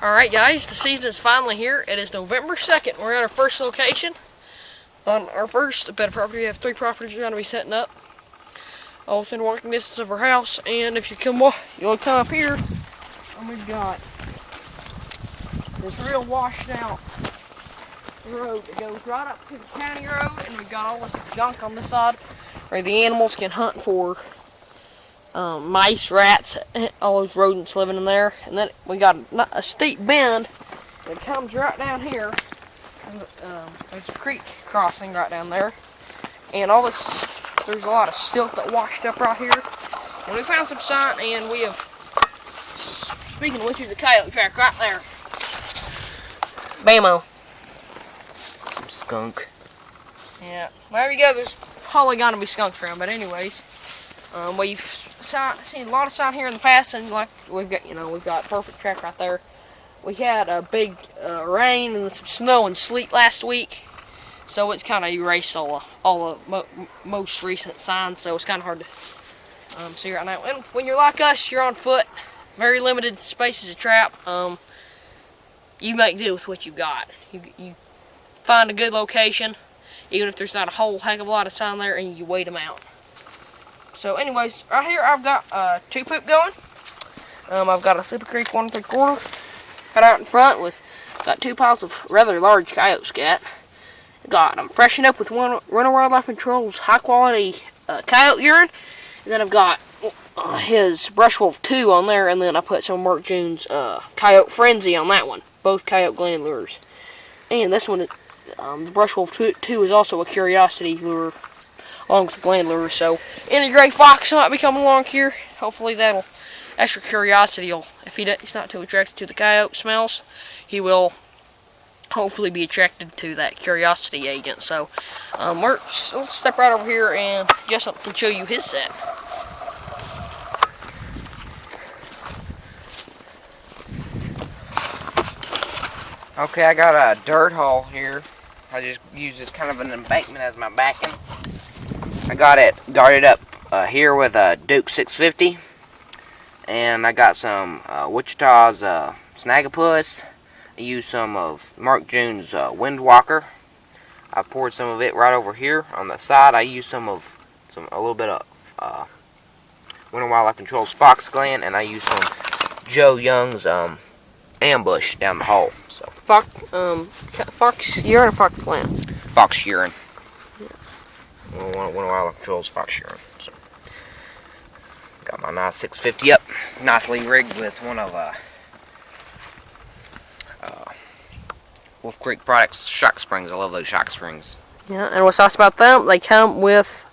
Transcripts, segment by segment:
Alright guys, the season is finally here. It is November 2nd. We're at our first location. On our first bed of property, we have 3 properties we're going to be setting up. All within walking distance of our house. And if you'll come up here, and we've got this real washed out road that goes right up to the county road. And we've got all this junk on this side where the animals can hunt for mice, rats, all those rodents living in there. And then we got a steep bend that comes right down here. There's a creek crossing right down there. And all this, there's a lot of silt that washed up right here. And we found some sign, and we have, speaking of which, there's a coyote track right there. Bammo. Skunk. Yeah, there you go. There's probably gonna be skunks around, but anyways, we've seen a lot of sign here in the past, and like we've got a perfect track right there. We had a big rain and some snow and sleet last week, so it's kind of erased all the most recent signs. So it's kind of hard to see right now. And when you're like us, you're on foot, very limited spaces to trap. You make do with what you got. You find a good location, even if there's not a whole heck of a lot of sign there, and you wait them out. So anyways, right here I've got 2 poop going. I've got a Super Creek 1 3/4 cut out in front with got 2 piles of rather large coyote scat. I'm freshened up with Runner Wildlife Control's high quality coyote urine, and then I've got his Brush Wolf 2 on there, and then I put some Mark June's Coyote Frenzy on that one, both coyote gland lures. And this one, the Brush Wolf 2 is also a curiosity lure, along with the gland lure. So any gray fox might be coming along here. Hopefully that'll extra curiosity. If he's not too attracted to the coyote smells, he will hopefully be attracted to that curiosity agent. So we'll step right over here and Jessup can show you his set. Okay, I got a dirt hole here. I just use this kind of an embankment as my backing. I got it guarded up here with a Duke 650. And I got some Wichita's Snagapus. I used some of Mark June's Windwalker. I poured some of it right over here on the side. I used a little bit of Winter Wildlife Control's Fox Gland, and I used some Joe Young's Ambush down the hole. So Fox urine or Fox Gland? Fox urine. Yeah. Winter Wildlife Control's Fox urine. So. Got my nice 650 up, nicely rigged with one of Wolf Creek Products shock springs. I love those shock springs. Yeah, and what's nice about them, they come with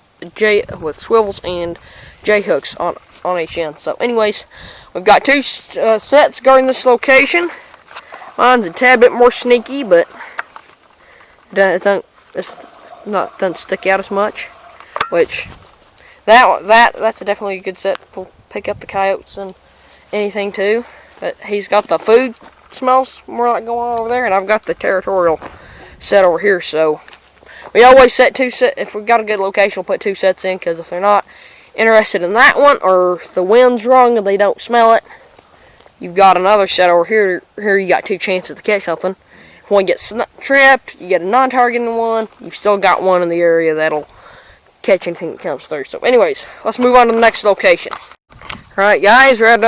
swivels and J hooks on each end. So, anyways, we've got 2 sets guarding this location. Mine's a tad bit more sneaky, but it doesn't stick out as much, which. That's definitely a good set to pick up the coyotes and anything too. But he's got the food smells more like going on over there, and I've got the territorial set over here. So we always set 2 sets. If we've got a good location, we'll put 2 sets in, because if they're not interested in that one, or the wind's wrong and they don't smell it, you've got another set over here. Here you got 2 chances to catch something. If one gets tripped, you get a non-targeting one. You've still got one in the area that'll catch anything that comes through. So anyways, let's move on to the next location. Alright guys, we're at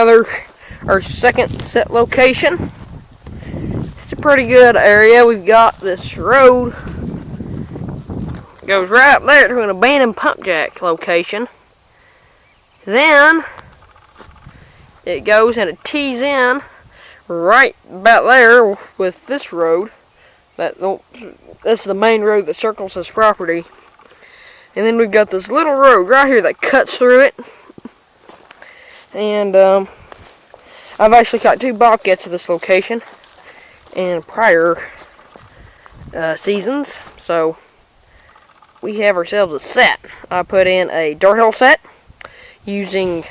our second set location. It's a pretty good area. We've got this road, goes right up there to an abandoned pump jack location. Then it goes and it tees in right about there with this road. That's the main road that circles this property. And then we've got this little road right here that cuts through it. And I've actually got 2 bobcats at this location in prior seasons. So we have ourselves a set. I put in a dirt hole set using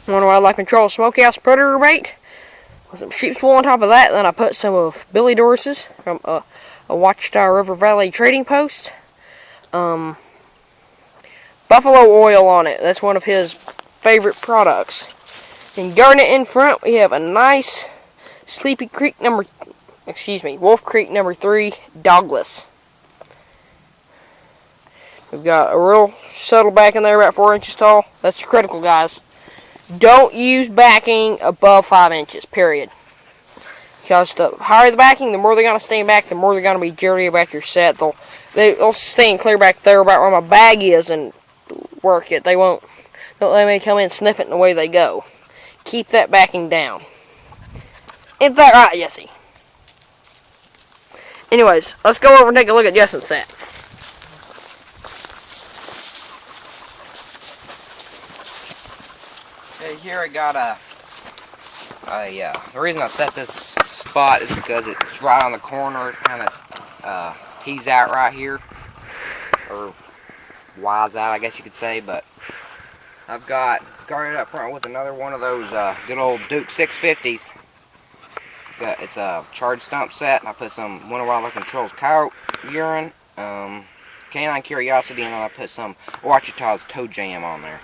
Winter Wildlife Control Smokehouse Predator bait with some sheep's wool on top of that. Then I put some of Billy Doris's from a Watchtower River Valley trading post. Buffalo oil on it. That's one of his favorite products. And guarding it in front, we have a nice Wolf Creek number 3, dogless. We've got a real subtle back in there, about 4 inches tall. That's critical, guys. Don't use backing above 5 inches, period. Because the higher the backing, the more they're going to stand back, the more they're going to be jittery about your set. They'll stand clear back there about where my bag is and work it. They may come in sniff it in the way they go. Keep that backing down. Isn't that right, Jesse? Anyways, let's go over and take a look at Justin's set. Okay, here I got the reason I set this spot is because it's right on the corner. It kind of tees out right here, or wides out, I guess you could say. But I've got guarded up front with another one of those good old Duke 650s. It's a charged stump set, and I put some Winter Wildlife Control's coyote urine, canine curiosity, and then I put some Ouachita's toe jam on there.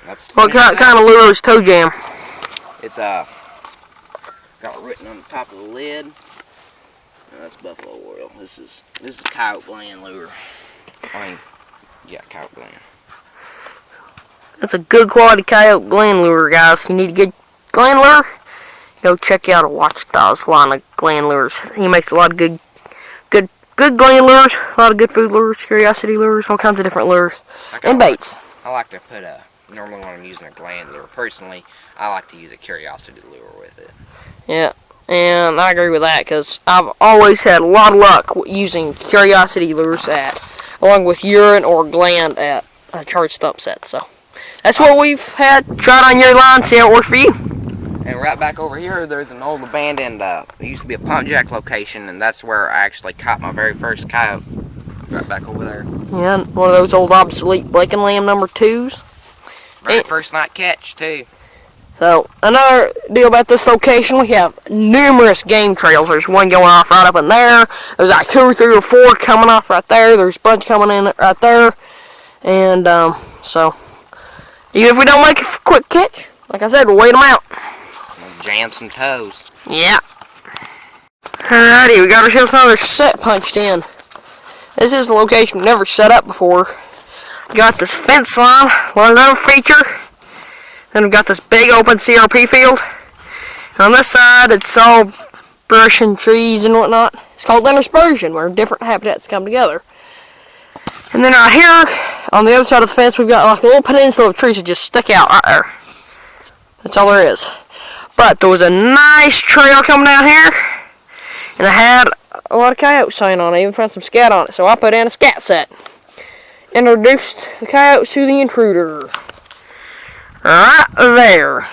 That's what kind of lure is toe jam? It's got written on the top of the lid. That's buffalo oil. This is coyote gland lure. Coyote gland. That's a good quality coyote gland lure, guys. If you need a good gland lure, go check out Ouachita's line of gland lures. He makes a lot of good gland lures, a lot of good food lures, curiosity lures, all kinds of different lures, and baits. I like to put normally when I'm using a gland lure, personally, I like to use a curiosity lure with it. Yeah, and I agree with that, because I've always had a lot of luck using curiosity lures along with urine or gland at charged stump sets. So that's what we've had tried on your line, see how it works for you. And right back over here, there's an old abandoned, it used to be a pump jack location, and that's where I actually caught my very first coyote. Right back over there. Yeah, one of those old obsolete Blake and Lamb number 2s. Very first night catch, too. So, another deal about this location, we have numerous game trails. There's one going off right up in there. There's like 2 or 3 or 4 coming off right there. There's a bunch coming in right there. And, so, even if we don't make a quick catch, like I said, we'll wait them out. We'll jam some toes. Yeah. Alrighty, we got ourselves another set punched in. This is a location we've never set up before. Got this fence line, another feature. Then we've got this big open CRP field. And on this side, it's all brush and trees and whatnot. It's called interspersion, where different habitats come together. And then right here, on the other side of the fence, we've got like a little peninsula of trees that just stick out right there. That's all there is. But there was a nice trail coming down here, and I had a lot of coyote sign on it, even found some scat on it, so I put in a scat set. Introduced the coyotes to the intruder. Right there.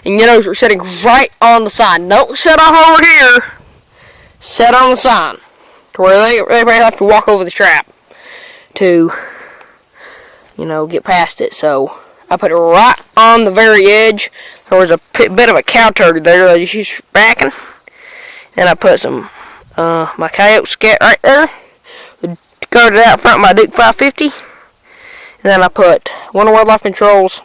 And you notice we're sitting right on the sign. Don't set off over here. Set on the sign. To where they may have to walk over the trap to, get past it. So I put it right on the very edge. There was a bit of a cow turd there that I just used for backing. And I put some my coyote scat right there. Guarded out front my Duke 550. And then I put Winter Wildlife Control's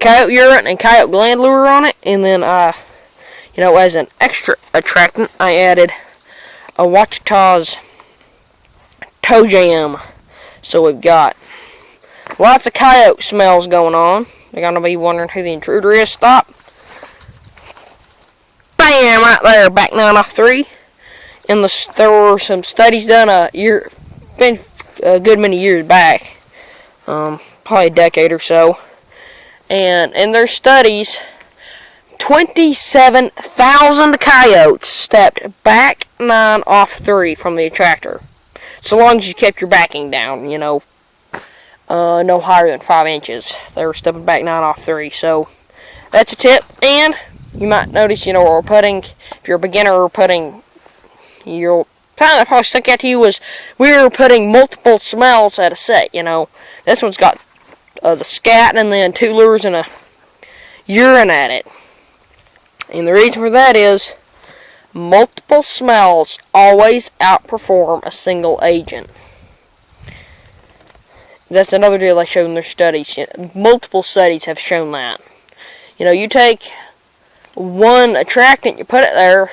coyote urine and coyote gland lure on it. And then as an extra attractant, I added a Ouachita's toe jam. So we've got lots of coyote smells going on. You're going to be wondering who the intruder is. Stop. Bam! Right there, back 9 off 3. And there were some studies done been a good many years back, probably a decade or so, and in their studies, 27,000 coyotes stepped back 9 off 3 from the attractor, so long as you kept your backing down, no higher than 5 inches. They were stepping back 9 off 3, so that's a tip. And you might notice, if you're a beginner, you'll kind of probably stuck out to you was we were putting multiple smells at a set. This one's got the scat and then 2 lures and a urine at it. And the reason for that is multiple smells always outperform a single agent. That's another deal they showed in their studies. Multiple studies have shown that. You take one attractant, you put it there.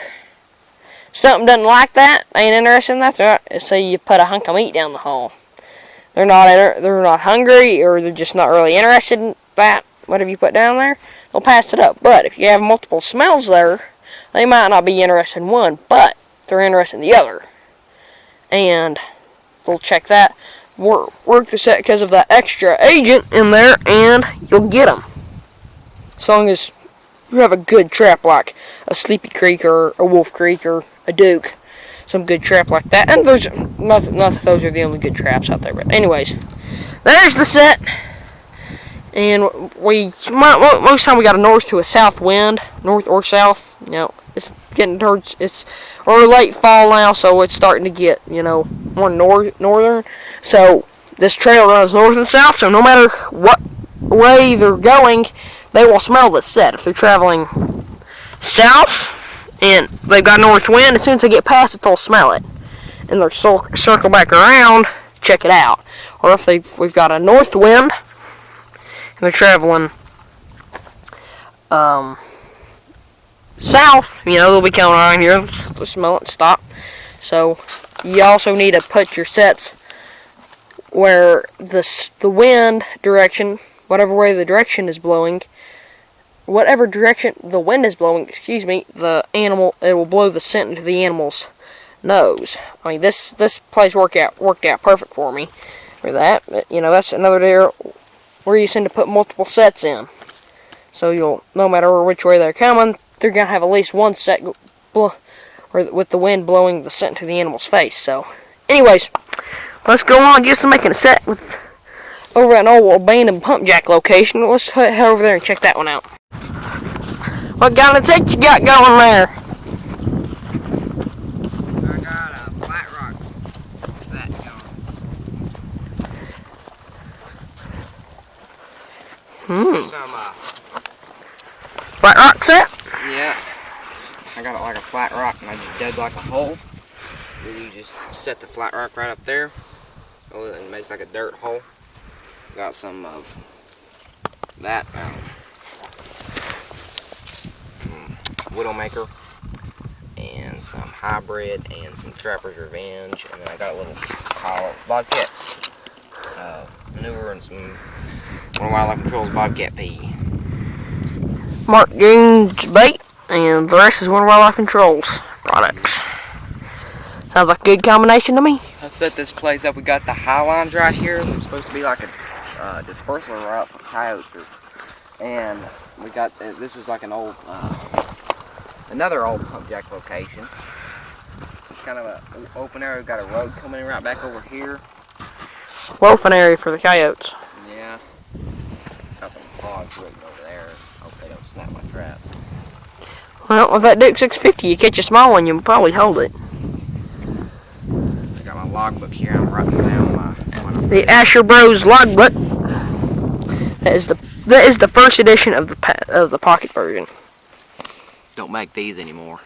Something doesn't like that, ain't interested in that, so you put a hunk of meat down the hole. They're not hungry, or they're just not really interested in that, whatever you put down there. They'll pass it up. But if you have multiple smells there, they might not be interested in one, but they're interested in the other. And we'll check that. Work the set because of that extra agent in there, and you'll get them. As long as you have a good trap like a Sleepy Creek or a Wolf Creek or a Duke. Some good trap like that. And those, not that those are the only good traps out there. But anyways, there's the set. And most time we got a north to a south wind. North or south. You know, it's getting towards, we're late fall now, so it's starting to get, you know, more northern. So this trail runs north and south, so no matter what way they're going, they will smell the set. If they're traveling south and they've got north wind, as soon as they get past it, they'll smell it. And they'll circle back around, check it out. Or if we've got a north wind and they're traveling south, you know, they'll be coming around here, they'll smell it and stop. So you also need to put your sets where the wind direction, whatever way the direction is blowing, whatever direction the wind is blowing, the animal, it will blow the scent into the animal's nose. I mean, this place worked out perfect for me for that. But, you know, that's another area where you tend to put multiple sets in. So you'll, no matter which way they're coming, they're gonna have at least one set with the wind blowing the scent to the animal's face. So, anyways, let's go on just making a set over at an old abandoned pump jack location. Let's head over there and check that one out. What kind of set you got going there? I got a flat rock set going. Some flat rock set? Yeah. I got it like a flat rock, and I just dug like a hole. Then you just set the flat rock right up there. Oh, it makes like a dirt hole. Got some of that Widowmaker, and some hybrid, and some Trapper's Revenge, and then I got a little Bobcat manure and some World Wildlife Control's Bobcat pea. Mark Gaines bait, and the rest is World Wildlife Control's products. Sounds like a good combination to me. I set this place up. We got the high lines right here. They're supposed to be like a dispersal route for coyotes, and we got this was like an old, another old pump jack location. It's kind of an open area. We've got a road coming in right back over here. Loafing area for the coyotes. Yeah. Got some hogs written over there. Hope they don't snap my trap. Well, with that Duke 650, you catch a small one, you can probably hold it. I got my logbook here. I'm writing down the Asher Bros logbook. That is the first edition of the pocket version. Don't make these anymore.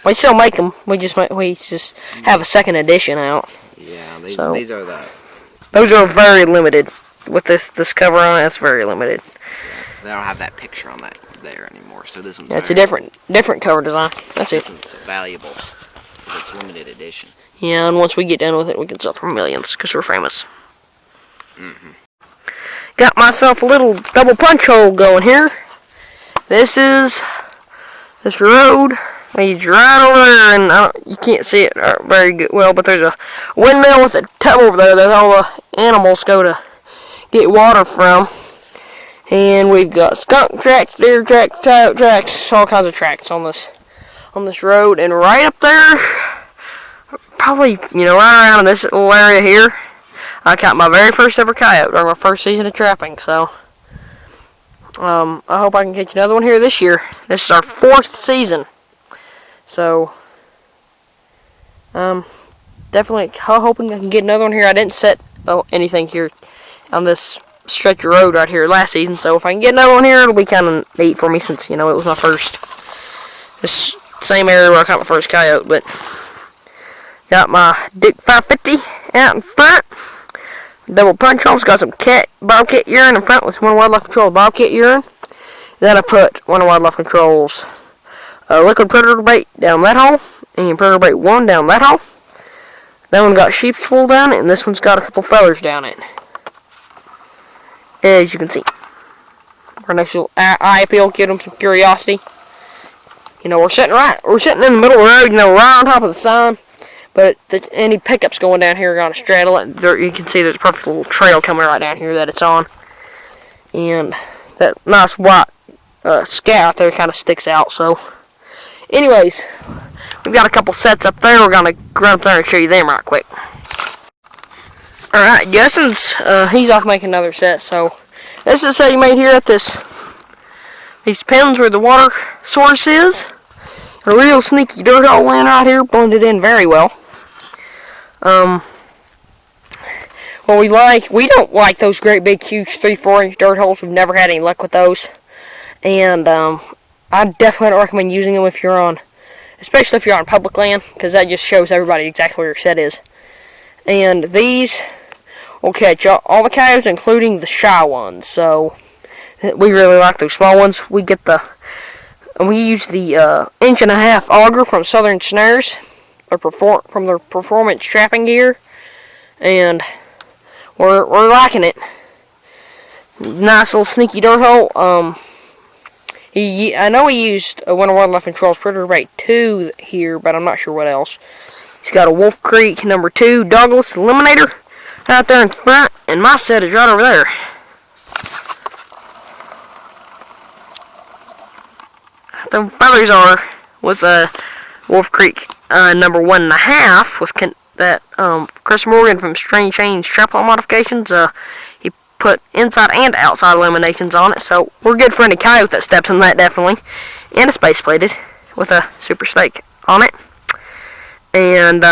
We still make them. We just have a second edition out. Yeah, these are those are very limited. With this cover on it, it's very limited. They don't have that picture on that there anymore, so this one's that's a different cover design. That's it. This one's valuable because it's limited edition. Yeah, and once we get done with it, we can sell for millions because we're famous. Got myself a little double punch hole going here. This road leads right over there, and you can't see it very good, but there's a windmill with a tub over there that all the animals go to get water from. And we've got skunk tracks, deer tracks, coyote tracks, all kinds of tracks on this road. And right up there, probably, right around in this little area here, I caught my very first ever coyote during my first season of trapping. So, I hope I can catch another one here this year. This is our 4th season. So, definitely hoping I can get another one here. I didn't set anything here on this stretch of road right here last season, so if I can get another one here, it'll be kind of neat for me since, it was my first, this same area where I caught my first coyote. But got my Duke 550 out in front, double punch holes, got some bobcat urine in front with one Wildlife Control bobcat urine, Then I put one of Wildlife Control's liquid predator bait down that hole, and predator bait 1 down that hole. That one got sheep's wool down it, and this one's got a couple feathers down it. As you can see. Our next little eye appeal, give them some curiosity. You know, we're sitting in the middle of the road, you know, right on top of the sign. But any pickups going down here are going to straddle it. You can see there's a perfect little trail coming right down here that it's on. And that nice white scout there kind of sticks out. So, anyways, we've got a couple sets up there. We're going to run up there and show you them right quick. Alright, Justin's, he's off making another set. So, this is the set he made here at these pens where the water source is. A real sneaky dirt hole in right here, blended in very well. What we don't like those great big huge 3-4 inch dirt holes. We've never had any luck with those. And I definitely don't recommend using them if you're on, especially if you're on public land, because that just shows everybody exactly where your set is. And these will catch all the coyotes, including the shy ones. So we really like those small ones. We use the 1.5 inch auger from Southern Snares, from their performance trapping gear, and we're liking it. Nice little sneaky dirt hole. I know he used one of Wildlife Control's Predator Bait 2 here, but I'm not sure what else. He's got a Wolf Creek number 2 Douglas Eliminator out there in front, and my set is right over there. The feathers are with Wolf Creek number 1.5 was that Chris Morgan from Strange Chains Trapline Modifications. He put inside and outside eliminations on it, so we're good for any coyote that steps in that, definitely. And it's base plated with a super stake on it. And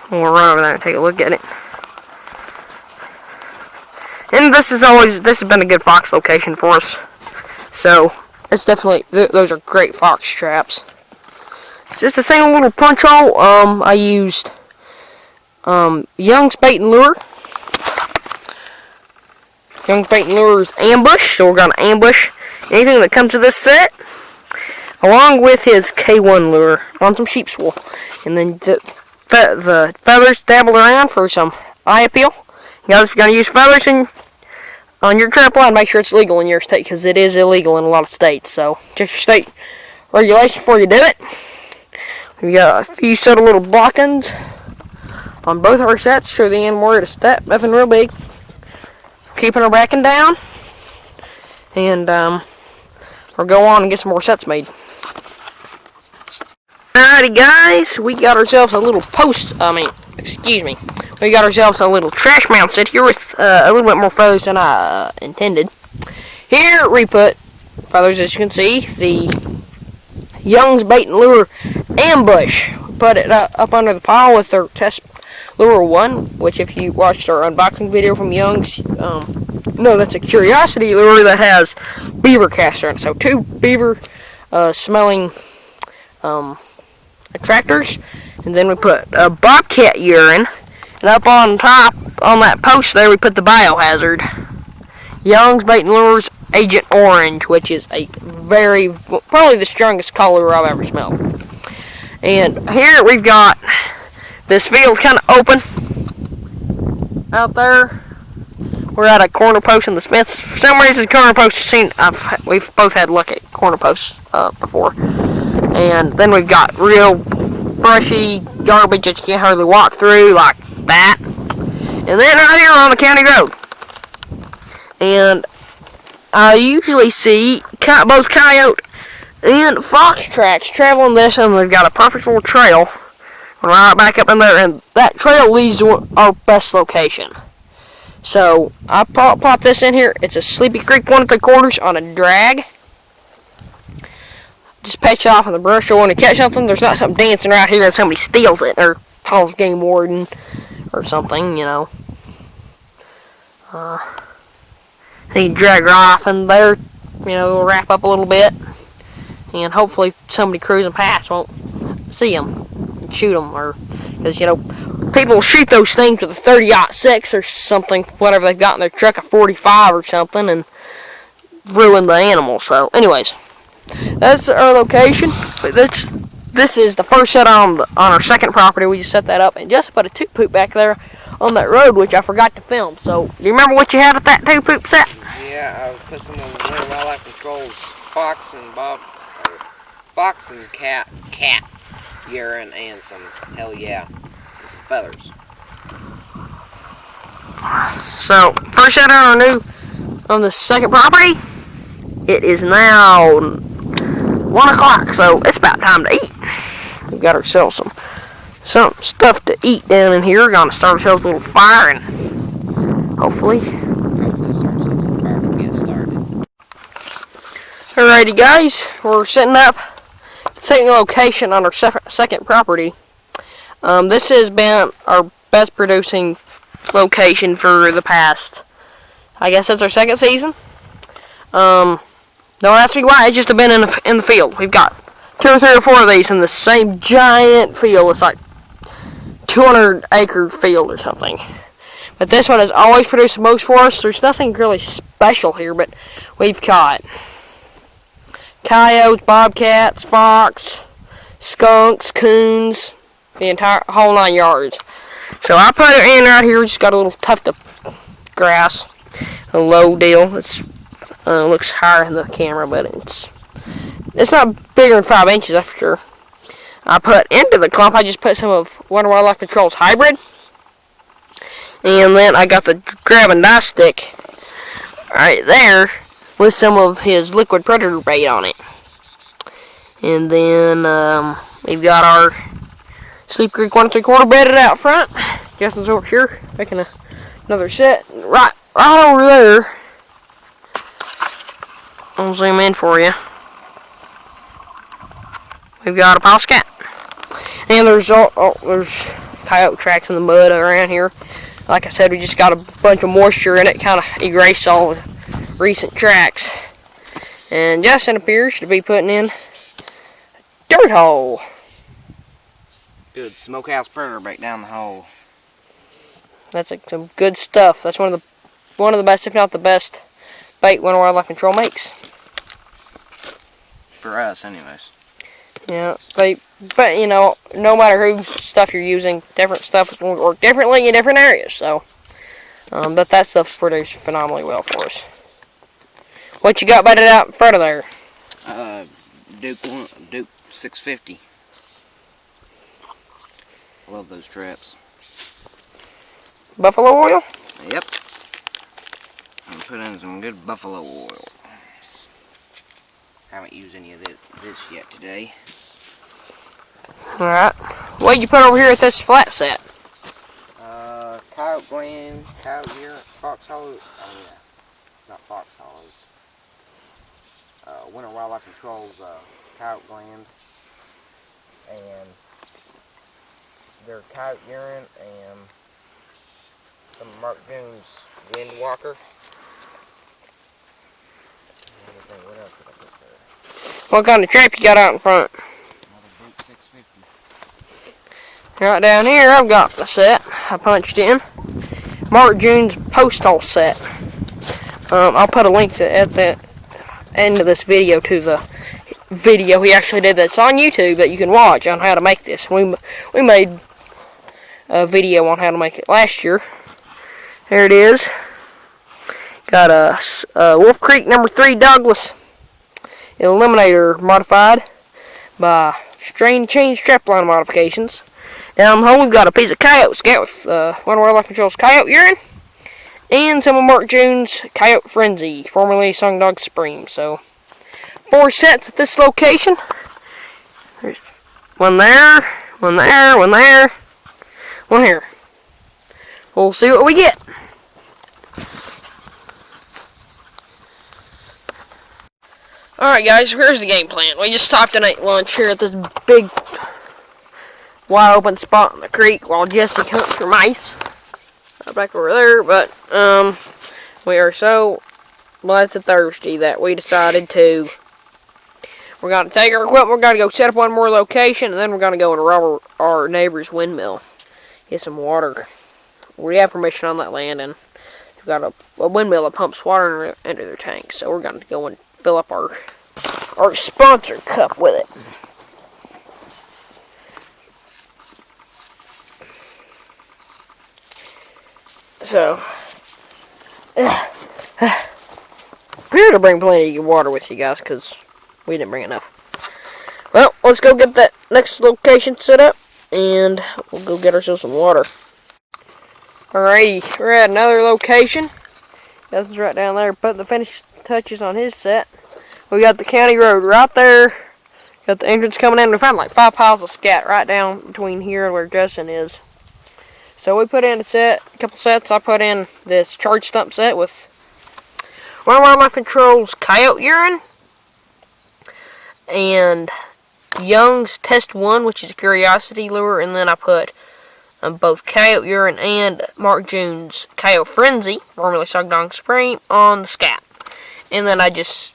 we'll run over there and take a look at it. And this has been a good fox location for us. So it's definitely, those are great fox traps. Just a single little punch hole. I used Young's Bait and Lure. Young's Bait and Lure's ambush. So we're going to ambush anything that comes to this set, along with his K1 lure on some sheep's wool. And then the feathers dabbled around for some eye appeal. Guys, if you're going to use feathers on your trap line, make sure it's legal in your state, because it is illegal in a lot of states. So check your state regulation before you do it. We got a few set of little blockings on both of our sets. Show the end where to step. Nothing real big. Keeping her backing down. And we'll go on and get some more sets made. Alrighty guys, we got ourselves a little we got ourselves a little trash mount set here with a little bit more feathers than I intended. Here we put feathers, as you can see, the Young's Bait and Lure ambush. Put it up under the pile with their test lure 1, which if you watched our unboxing video from Young's, no, that's a curiosity lure that has beaver caster in it. So 2 beaver smelling attractors, and then we put a bobcat urine, and up on top on that post there we put the biohazard Young's Bait and Lure's Agent Orange, which is a probably the strongest color I've ever smelled. And here we've got this field kind of open out there. We're at a corner post in the Smiths. For some reason, corner posts we've both had luck at corner posts before. And then we've got real brushy garbage that you can't hardly walk through, like that. And then right here on the county road. And I usually see both coyote and fox tracks traveling this, and we've got a perfect little trail right back up in there, and that trail leads to our best location. So I pop this in here. It's a Sleepy Creek 1 3/4 on a drag. Just patch it off with a brush, or when you catch something, there's not something dancing right here and somebody steals it or calls game warden or something, you know. They drag her off in there, you know, it'll wrap up a little bit, and hopefully somebody cruising past won't see them and shoot them, or because, you know, people shoot those things with a 30-06 or something, whatever they've got in their truck, a 45 or something, and ruin the animal. So, anyways, that's our location. This is the first set on our second property. We just set that up, and just put a two poop back there on that road, which I forgot to film. So, do you remember what you had at that two poop set? Yeah, I put some of the Winter Wildlife Control's fox and cat urine and some and some feathers. So, first set on the second property. It is now 1 o'clock, so it's about time to eat. We got ourselves some stuff to eat down in here. We're gonna start ourselves a little fire and hopefully start some fire to get started. Alrighty, guys, we're setting up the location on our second property. This has been our best producing location for the past, I guess it's our second season. Don't ask me why, it's just been in the field. We've got 2 or 3 or 4 of these in the same giant field. It's like 200-acre field or something. But this one has always produced the most for us. There's nothing really special here, but we've caught coyotes, bobcats, fox, skunks, coons, the whole 9 yards. So I put it in right here. We just got a little tuft of grass, a low deal. It's looks higher in the camera, but it's not bigger than 5 inches, that's for sure. I put into the clump, I just put some of Winter Wildlife Control's hybrid, and then I got the grab and die stick right there with some of his liquid predator bait on it. And then we've got our Sleep Creek 1 3/4 bedded out front. Justin's over here making another set right over there. I'll zoom in for you. We've got a pile of cat. And there's coyote tracks in the mud around here. Like I said, we just got a bunch of moisture in it, kind of erased all the recent tracks. And Justin appears to be putting in a dirt hole. Good smokehouse predator bait down the hole. That's some good stuff. That's one of the best, if not the best, bait Winter Wildlife Control makes. For us, anyways. Yeah, but you know, no matter whose stuff you're using, different stuff is going to work differently in different areas. So, but that stuff's produced phenomenally well for us. What you got bedded out in front of there? Duke 650. Love those traps. Buffalo oil? Yep. I'm put in some good buffalo oil. Haven't used any of this yet today. Alright. What did you put over here at this flat set? Coyote gland, coyote urine, fox hollows. Oh yeah, not fox hollows. Winter Wildlife Control's coyote gland, and their coyote urine, and some of Mark June's wind walker. What else did I put there? What kind of trap you got out in front? Another Duke 650. Right down here, I've got the set I punched in. Mark June's post hole set. I'll put a link at the end of this video to the video he actually did that's on YouTube that you can watch on how to make this. We made a video on how to make it last year. There it is. Got a Wolf Creek No. 3 Douglas Eliminator modified by Strain Change Strapline modifications. Down the hole, we've got a piece of coyote scat with Winter Wildlife Control's coyote urine, and some of Mark June's Coyote Frenzy, formerly Sung Dog Supreme. So, 4 sets at this location. There's one there, one there, one there, one here. We'll see what we get. Alright guys, here's the game plan. We just stopped and ate lunch here at this big wide open spot in the creek while Jesse hunts for mice. Back over there, but we are so blessed and thirsty that we decided we're going to take our equipment, we're going to go set up one more location, and then we're going to go and rob our neighbor's windmill. Get some water. We have permission on that land, and we got a windmill that pumps water into their tanks. So we're going to go and fill up our sponsor cup with it. So, here to bring plenty of water with you guys, because we didn't bring enough. Well, let's go get that next location set up, and we'll go get ourselves some water. Alrighty, we're at another location. Justin's right down there putting the finished touches on his set. We got the county road right there. Got the entrance coming in. We found like 5 piles of scat right down between here and where Justin is. So we put in a couple sets. I put in this charge stump set with Wildlife Control's coyote urine and Young's Test 1, which is a curiosity lure, and then I put both coyote urine and Mark June's Coyote Frenzy, formerly Sogdong Supreme, on the scat. And then I just,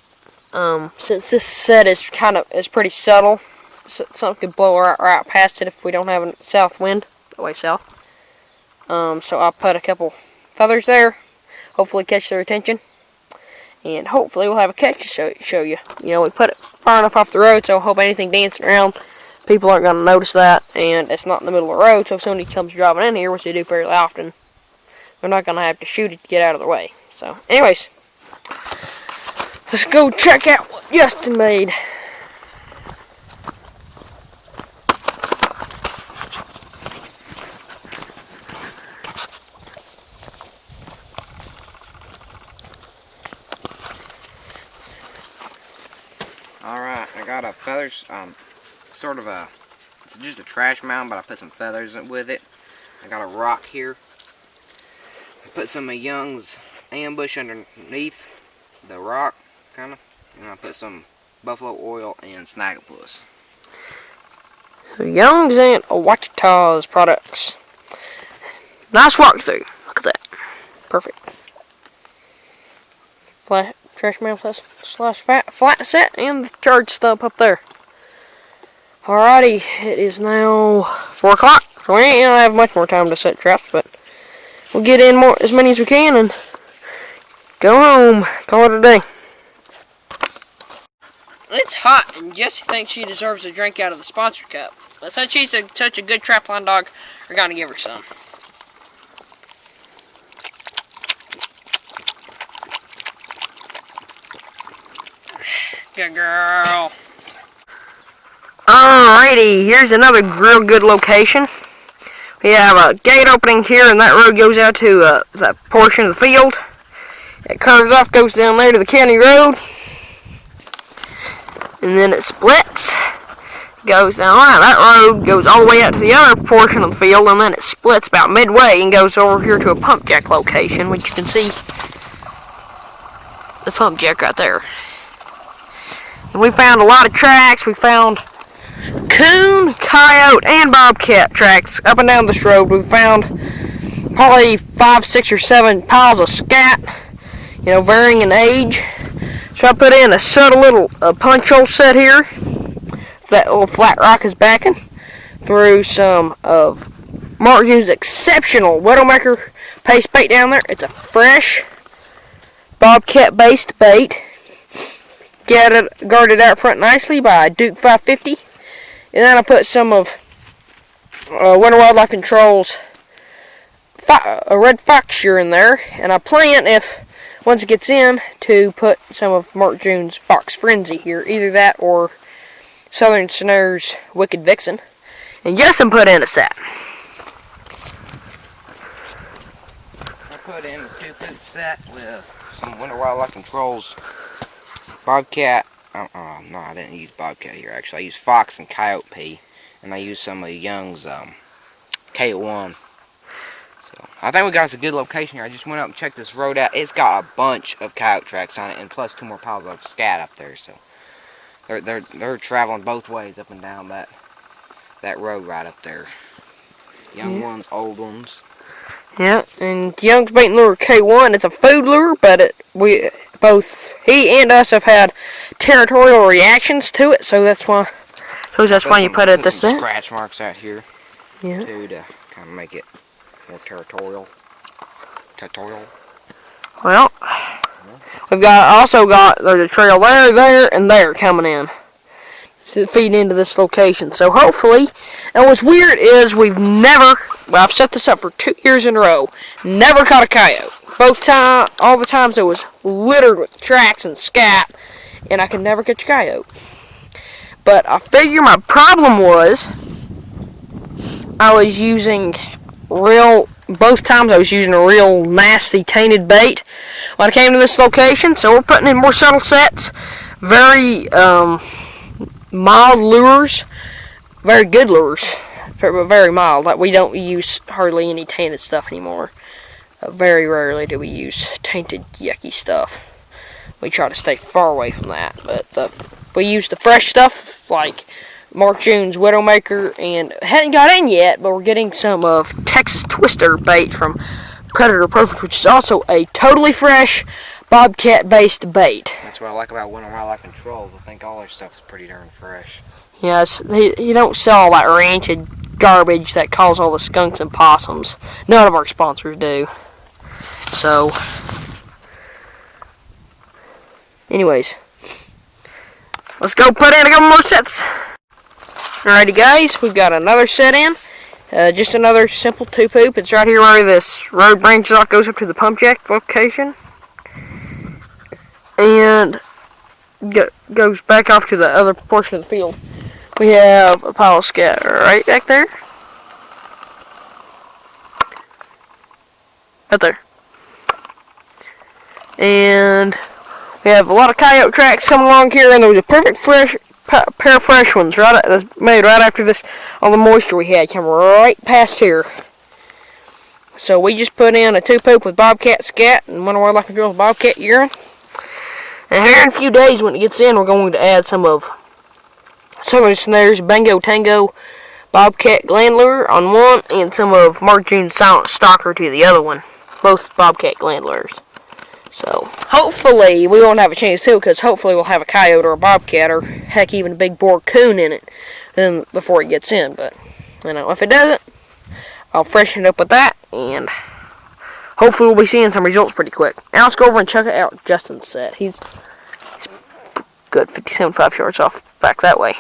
since this set is pretty subtle, so something could blow right past it if we don't have a south wind, that way south. So I put a couple feathers there, hopefully catch their attention, and hopefully we'll have a catch to show you. You know, we put it far enough off the road, so I hope anything dancing around, people aren't going to notice that, and it's not in the middle of the road, so if somebody comes driving in here, which they do fairly often, they're not going to have to shoot it to get out of the way. So, anyways, let's go check out what Justin made. Alright, I got a feathers, it's just a trash mound, but I put some feathers with it. I got a rock here. I put some of Young's ambush underneath the rock, kind of. And I put some buffalo oil and Snagglepuss. Young's and Ouachita's products. Nice walkthrough. Look at that. Perfect. Flat trash mound slash flat set and the charge stump up there. Alrighty, it is now 4 o'clock. So we ain't gonna have much more time to set traps, but we'll get in as many as we can and go home. Call it a day. It's hot, and Jessie thinks she deserves a drink out of the sponsor cup. But since she's such a good trapline dog, we're gonna give her some. Good girl. Alrighty, here's another real good location. We have a gate opening here, and that road goes out to that portion of the field. It curves off, goes down there to the county road, and then it splits. Goes down that road, goes all the way out to the other portion of the field, and then it splits about midway and goes over here to a pump jack location, which you can see the pump jack right there. And we found a lot of tracks. We found coon, coyote, and bobcat tracks up and down this road. We found probably 5, 6, or 7 piles of scat, you know, varying in age. So I put in a subtle little punch hole set here. That little flat rock is backing through some of Mark June's exceptional Widowmaker paste bait down there. It's a fresh bobcat based bait. Get it guarded out front nicely by a Duke 550. And then I put some of Winter Wildlife Control's a red fox shear in there. And I plan, if once it gets in, to put some of Mark June's Fox Frenzy here. Either that or Southern Snare's Wicked Vixen. And Justin put in a set. I put in a 2-poop set with some Winter Wildlife Control's Bobcat. No, I didn't use Bobcat here, actually. I used Fox and Coyote Pea. And I used some of Young's K1. So, I think we got us a good location here. I just went up and checked this road out. It's got a bunch of coyote tracks on it, and plus 2 more piles of scat up there. So, they're traveling both ways up and down that road right up there. Young ones, old ones. Yeah, and Young's bait and lure K1. It's a food lure, but both he and us have had territorial reactions to it, so that's why you put it this set. Scratch marks out here, yeah, too, to kind of make it more territorial. Well, we've also got there's a trail there, and there coming in, feeding into this location. So hopefully, and what's weird is I've set this up for 2 years in a row, never caught a coyote. All the times it was littered with tracks and scat, and I could never catch a coyote. But I figure my problem was both times I was using a real nasty tainted bait when I came to this location. So we're putting in more subtle sets, very mild lures, very good lures, but very mild. Like, we don't use hardly any tainted stuff anymore. Very rarely do we use tainted yucky stuff. We try to stay far away from that. But we use the fresh stuff like Mark June's Widowmaker, and hadn't got in yet, but we're getting some of Texas Twister bait from Predator Perfect, which is also a totally fresh bobcat-based bait. That's what I like about Winter Wildlife Controls. I think all their stuff is pretty darn fresh. Yes, you don't sell all that rancid garbage that calls all the skunks and possums. None of our sponsors do. So, anyways, let's go put in a couple more sets. Alrighty guys, we've got another set in. Just another simple 2-poop. It's right here where this road branches off, goes up to the pump jack location. And goes back off to the other portion of the field. We have a pile of scat right back there. Right there. And we have a lot of coyote tracks coming along here, and there was a perfect pair of fresh ones that's made right after this. All the moisture we had came right past here. So we just put in a 2-poop with bobcat scat and Winter Wildlife Control with bobcat urine. And here in a few days, when it gets in, we're going to add some of the snares, Bango Tango bobcat gland lure on one, and some of Mark June's Silent Stalker to the other one. Both bobcat gland lures. So, hopefully, we won't have a chance to, because hopefully we'll have a coyote or a bobcat, or heck, even a big boar coon in it before it gets in. But, if it doesn't, I'll freshen it up with that, and hopefully we'll be seeing some results pretty quick. Now let's go over and check out Justin's set. He's good, 57.5 yards off back that way.